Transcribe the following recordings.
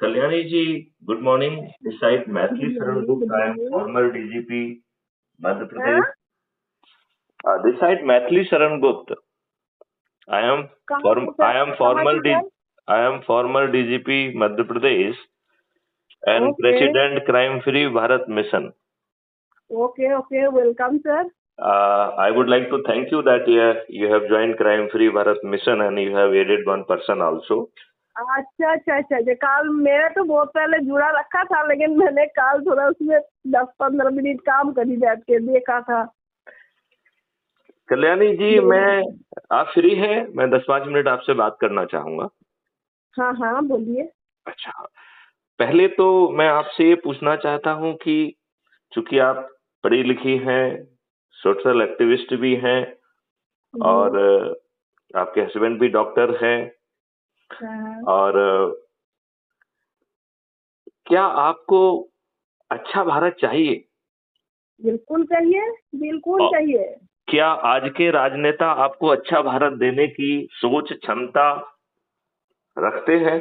Kalyani ji, good morning. This side Maithili good Sharan morning. Gupta, good I am morning. Former DGP Madhya हाँ Pradesh. This side Maithili Sharan Gupt, I am कहाँ से sir? कहाँ से sir? I am farmer DGP Madhya Pradesh and okay president crime free Bharat mission. Okay okay, welcome sir. I would like to thank you that you have joined Crime Free Bharat Mission and you have aided one person also. अच्छा अच्छा अच्छा अच्छा, कल मेरे तो बहुत पहले जुड़ा रखा था, लेकिन मैंने कल थोड़ा उसमें 10-15 मिनट काम करी बैठ के देखा था। कल्याणी जी, आप फ्री हैं? मैं 10-5 मिनट आपसे बात करना चाहूंगा। हाँ हाँ, बोलिए। अच्छा, पहले तो मैं आपसे ये पूछना चाहता हूँ कि चूंकि आप पढ़ी लिखी हैं, सोशल एक्टिविस्ट भी हैं और आपके हस्बैंड भी डॉक्टर हैं, हाँ, और क्या आपको अच्छा भारत चाहिए? बिल्कुल चाहिए, बिल्कुल और चाहिए। क्या आज के राजनेता आपको अच्छा भारत देने की सोच क्षमता रखते हैं?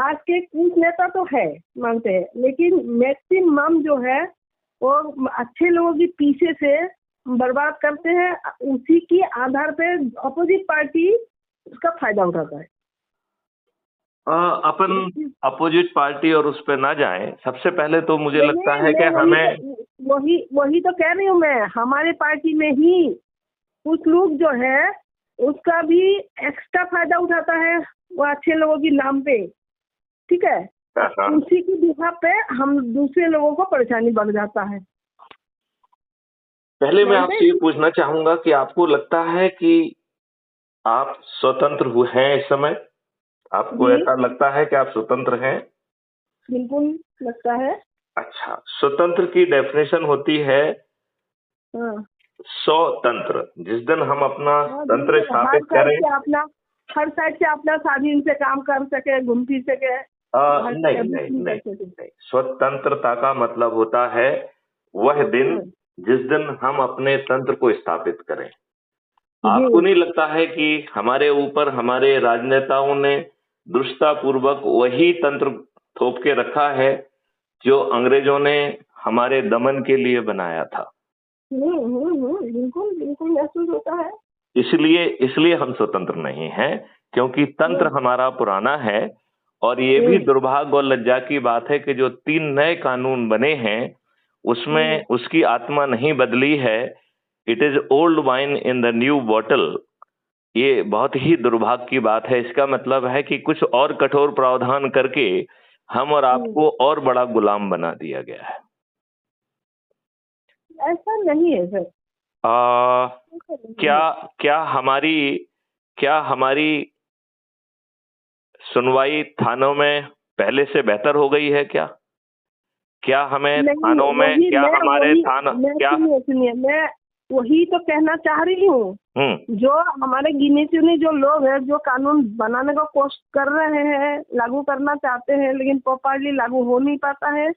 आज के कुछ नेता तो है, मानते हैं, लेकिन मैक्सिमम जो है वो अच्छे लोगों के पीछे से बर्बाद करते हैं। उसी के आधार पे अपोजिट पार्टी उसका फायदा उठाता है। अपन अपोजिट पार्टी और उस पर ना जाएं। सबसे पहले तो मुझे लगता है कि मैं हमें वही तो कह रही हूँ मैं। हमारे पार्टी में ही कुछ लोग जो है उसका भी एक्स्ट्रा फायदा उठाता है, वो अच्छे लोगों के नाम पे, ठीक है। उसी की बिहाफ पे हम दूसरे लोगों को परेशानी बढ़ जाता है। पहले मैं आपसे ये पूछना चाहूंगा कि आपको लगता है कि आप स्वतंत्र हुए हैं इस समय? आपको ऐसा लगता है कि आप स्वतंत्र हैं? बिल्कुल लगता है। अच्छा, स्वतंत्र की डेफिनेशन होती है स्वतंत्र। जिस दिन हम अपना तंत्र स्थापित करें, हर साइड से अपना स्वाधीन से काम कर सके, घूम फिर सके। नहीं, स्वतंत्रता का मतलब होता है वह दिन जिस दिन हम अपने तंत्र को स्थापित करें। आपको नहीं लगता है कि हमारे ऊपर हमारे राजनेताओं ने दुष्टतापूर्वक वही तंत्र थोप के रखा है जो अंग्रेजों ने हमारे दमन के लिए बनाया था? बिल्कुल बिल्कुल महसूस होता है। इसलिए हम स्वतंत्र नहीं हैं, क्योंकि तंत्र हमारा पुराना है। और ये भी दुर्भाग्य और लज्जा की बात है कि जो 3 नए कानून बने हैं उसमें उसकी आत्मा नहीं बदली है। It is old wine in the new bottle. ये बहुत ही दुर्भाग्य की बात है। इसका मतलब है कि कुछ और कठोर प्रावधान करके हम और आपको और बड़ा गुलाम बना दिया गया है। ऐसा नहीं है सर। क्या हमारी सुनवाई थानों में पहले से बेहतर हो गई है? क्या हमें थानों में सुनिए, मैं वही तो कहना चाह रही हूँ। जो हमारे गिने चुने जो लोग हैं, जो कानून बनाने का कोशिश कर रहे हैं, लागू करना चाहते हैं, लेकिन प्रॉपरली लागू हो नहीं पाता है।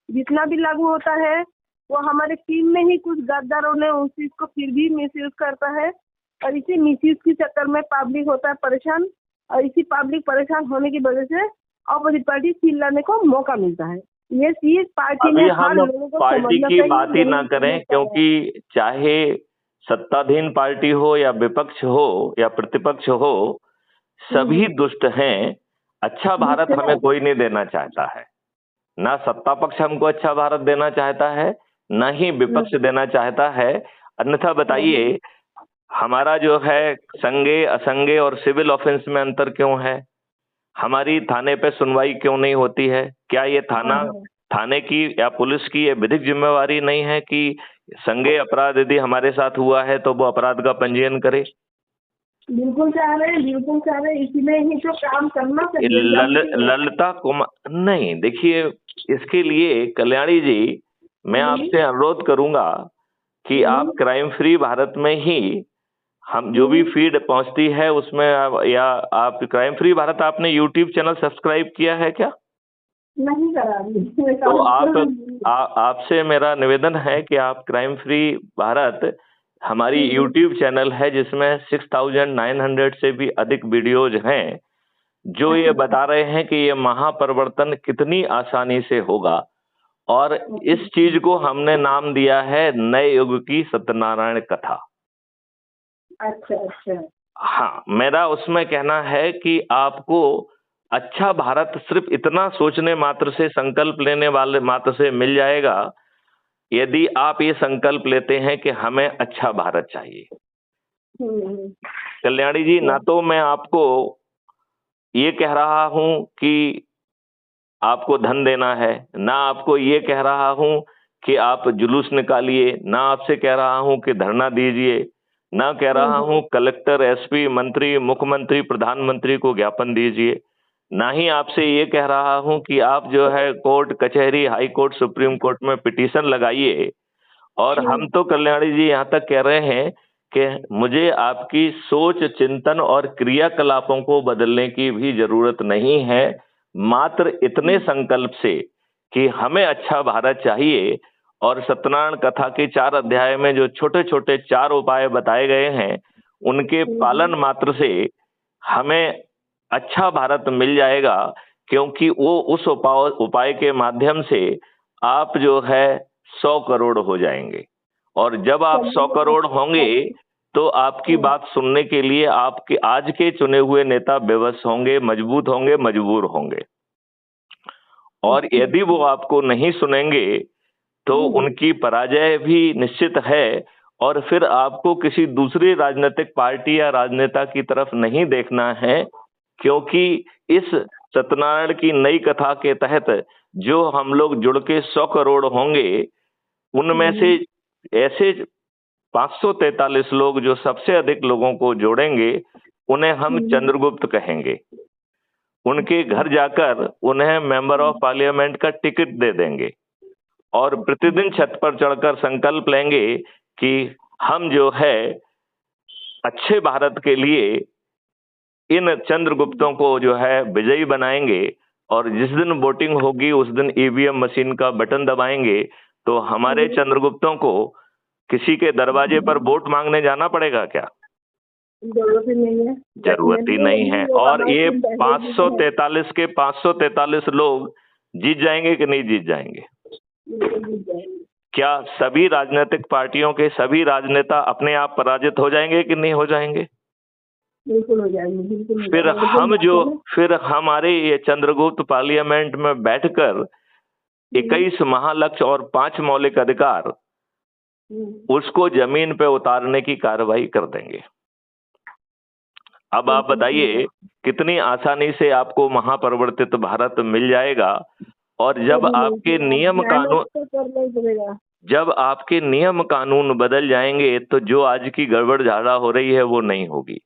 जितना भी लागू होता है वो हमारे टीम में ही कुछ गद्दारों ने उस चीज को फिर भी मिसयूज करता है, और इसी मिसयूज के चक्कर में पब्लिक होता है परेशान, और इसी पब्लिक परेशान होने की वजह से अपोजिट पार्टी चिल्लाने को मौका मिलता है। ये चीज पार्टी में हर लोगों को पार्टी की बात ही ना करें, क्योंकि चाहे सत्ताधीन पार्टी हो या विपक्ष हो या प्रतिपक्ष हो, सभी दुष्ट हैं। अच्छा भारत हमें कोई नहीं देना चाहता है। ना सत्ता पक्ष हमको अच्छा भारत देना चाहता है, ना ही विपक्ष देना चाहता है। अन्यथा बताइए, हमारा जो है संज्ञेय, असंज्ञेय और सिविल ऑफेंस में अंतर क्यों है? हमारी थाने पे सुनवाई क्यों नहीं होती है? क्या ये थाने की या पुलिस की ये विधिक जिम्मेवारी नहीं है कि संज्ञेय अपराध यदि हमारे साथ हुआ है तो वो अपराध का पंजीयन करे? बिल्कुल चाह रहे हैं, इसीलिए ही तो काम करना चाहिए। ललिता कुमार नहीं, देखिए, इसके लिए कल्याणी जी मैं आपसे अनुरोध करूंगा कि आप क्राइम फ्री भारत में ही हम जो भी फीड पहुंचती है उसमें या आप क्राइम फ्री भारत आपने यूट्यूब चैनल सब्सक्राइब किया है क्या? नहीं करा। तो आपसे मेरा निवेदन है कि आप क्राइम फ्री भारत, हमारी यूट्यूब चैनल है जिसमें 6900 से भी अधिक वीडियोज हैं, जो ये बता रहे हैं कि ये महापरिवर्तन कितनी आसानी से होगा। और इस चीज को हमने नाम दिया है नए युग की सत्यनारायण कथा। अच्छा अच्छा। हाँ, मेरा उसमें कहना है कि आपको अच्छा भारत सिर्फ इतना सोचने मात्र से, संकल्प लेने वाले मात्र से मिल जाएगा, यदि आप ये संकल्प लेते हैं कि हमें अच्छा भारत चाहिए। कल्याणी जी, ना तो मैं आपको ये कह रहा हूं कि आपको धन देना है, ना आपको ये कह रहा हूं कि आप जुलूस निकालिए, ना आपसे कह रहा हूं कि धरना दीजिए, ना कह रहा हूं कलेक्टर, एसपी, मंत्री, मुख्यमंत्री, प्रधानमंत्री को ज्ञापन दीजिए, ना ही आपसे ये कह रहा हूं कि आप जो है कोर्ट कचहरी, हाई कोर्ट, सुप्रीम कोर्ट में पिटीशन लगाइए। और हम तो कल्याणी जी यहाँ तक कह रहे हैं कि मुझे आपकी सोच, चिंतन और क्रियाकलापों को बदलने की भी जरूरत नहीं है, मात्र इतने संकल्प से कि हमें अच्छा भारत चाहिए। और सत्यनारायण कथा के 4 अध्याय में जो छोटे छोटे 4 उपाय बताए गए हैं, उनके पालन मात्र से हमें अच्छा भारत मिल जाएगा। क्योंकि वो उस उपाय के माध्यम से आप जो है 100 करोड़ हो जाएंगे। और जब आप 100 करोड़ होंगे तो आपकी बात सुनने के लिए आपके आज के चुने हुए नेता बेबस होंगे, मजबूत होंगे, मजबूर होंगे। और यदि वो आपको नहीं सुनेंगे तो उनकी पराजय भी निश्चित है। और फिर आपको किसी दूसरी राजनीतिक पार्टी या राजनेता की तरफ नहीं देखना है, क्योंकि इस सत्यनारायण की नई कथा के तहत जो हम लोग जुड़ के 100 करोड़ होंगे, उनमें से ऐसे 543 लोग जो सबसे अधिक लोगों को जोड़ेंगे, उन्हें हम चंद्रगुप्त कहेंगे। उनके घर जाकर उन्हें मेंबर ऑफ पार्लियामेंट का टिकट दे देंगे और प्रतिदिन छत पर चढ़कर संकल्प लेंगे कि हम जो है अच्छे भारत के लिए इन चंद्रगुप्तों को जो है विजयी बनाएंगे। और जिस दिन वोटिंग होगी उस दिन ईवीएम मशीन का बटन दबाएंगे तो हमारे चंद्रगुप्तों को किसी के दरवाजे पर वोट मांगने जाना पड़ेगा क्या? जरूरत ही नहीं है। जरूरत ही नहीं है। और ये 543 के 543 लोग जीत जाएंगे कि नहीं जीत जाएंगे? क्या सभी राजनीतिक पार्टियों के सभी राजनेता अपने आप पराजित हो जाएंगे कि नहीं हो जाएंगे? बिल्कुल हो जाएंगे। फिर हमारे ये चंद्रगुप्त पार्लियामेंट में बैठकर 21 महालक्ष्य और 5 मौलिक अधिकार उसको जमीन पे उतारने की कार्रवाई कर देंगे। अब आप बताइए कितनी आसानी से आपको महापरिवर्तित भारत मिल जाएगा। और जब आपके नियम कानून बदल जाएंगे तो जो आज की गड़बड़ झाड़ा हो रही है वो नहीं होगी।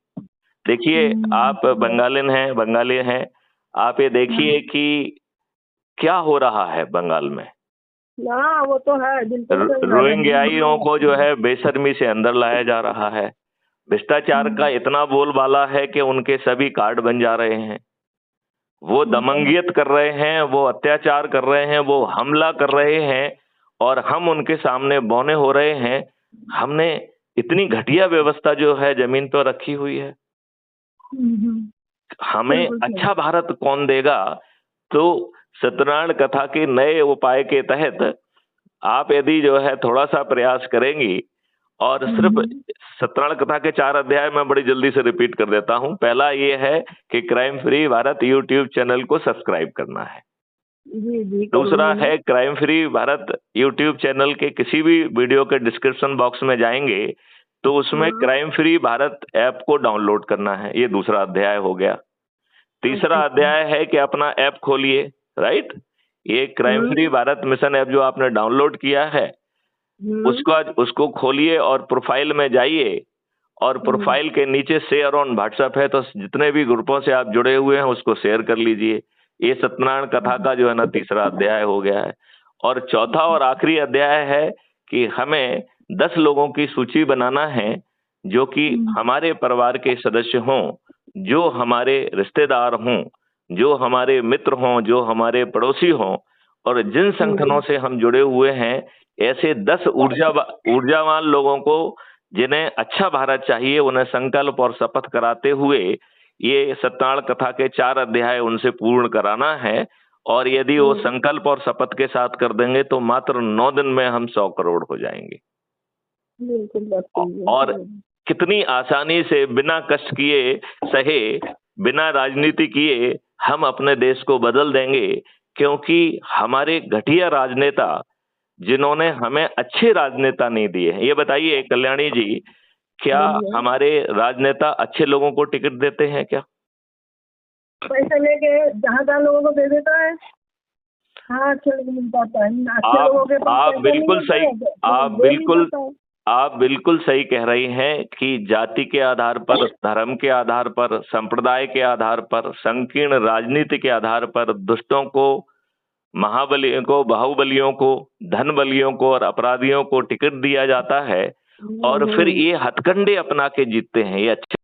देखिए, आप बंगाली हैं, आप ये देखिए कि क्या हो रहा है बंगाल में। वो तो है। रोहिंग्याइयों को जो है बेशर्मी से अंदर लाया जा रहा है। भ्रष्टाचार का इतना बोलबाला है कि उनके सभी कार्ड बन जा रहे हैं। वो दमंगियत कर रहे हैं, वो अत्याचार कर रहे हैं, वो हमला कर रहे हैं और हम उनके सामने बौने हो रहे हैं। हमने इतनी घटिया व्यवस्था जो है जमीन पर रखी हुई है। हमें अच्छा भारत कौन देगा? तो सत्यनारायण कथा के नए उपाय के तहत आप यदि जो है थोड़ा सा प्रयास करेंगी और सिर्फ सत्यनारायण कथा के 4 अध्याय मैं बड़ी जल्दी से रिपीट कर देता हूं। पहला ये है कि crime free Bharat YouTube channel को सब्सक्राइब करना है। जी। दूसरा है crime free Bharat YouTube channel के किसी भी वीडियो के डिस्क्रिप्शन बॉक्स में जाएंगे तो उसमें क्राइम फ्री भारत ऐप को डाउनलोड करना है। ये दूसरा अध्याय हो गया। तीसरा अध्याय है कि अपना ऐप खोलिए, राइट। ये crime free Bharat mission app जो आपने डाउनलोड किया है उसको खोलिए और प्रोफाइल में जाइए और प्रोफाइल के नीचे शेयर ऑन व्हाट्सएप है, तो जितने भी ग्रुपों से आप जुड़े हुए हैं उसको शेयर कर लीजिए। ये सत्यनारायण कथा का जो है ना तीसरा अध्याय हो गया है। और चौथा और आखिरी अध्याय है कि हमें 10 लोगों की सूची बनाना है जो कि हमारे परिवार के सदस्य हों, जो हमारे रिश्तेदार हों, जो हमारे मित्र हों, जो हमारे पड़ोसी हों और जिन संगठनों से हम जुड़े हुए हैं, ऐसे 10 ऊर्जावान लोगों को जिन्हें अच्छा भारत चाहिए, उन्हें संकल्प और शपथ कराते हुए ये सत्यनारायण कथा के 4 अध्याय उनसे पूर्ण कराना है, और यदि वो संकल्प और शपथ के साथ कर देंगे तो मात्र 9 दिन में हम 100 करोड़ हो जाएंगे। और कितनी आसानी से बिना कष्ट किए सहे, बिना राजनीति किए हम अपने देश को बदल देंगे, क्योंकि हमारे घटिया राजनेता जिन्होंने हमें अच्छे राजनेता नहीं दिए हैं। ये बताइए कल्याणी जी, क्या हमारे राजनेता अच्छे लोगों को टिकट देते हैं क्या? पैसे लेके जहाँ लोगों को दे देता है। हाँ, अच्छे लोग मिल पाता है। आप बिल्कुल सही कह रही हैं कि जाति के आधार पर, धर्म के आधार पर, संप्रदाय के आधार पर, संकीर्ण राजनीति के आधार पर दुष्टों को, महाबलियों को, बाहुबलियों को, धन बलियों को और अपराधियों को टिकट दिया जाता है, और फिर ये हथकंडे अपना के जीतते हैं। ये अच्छे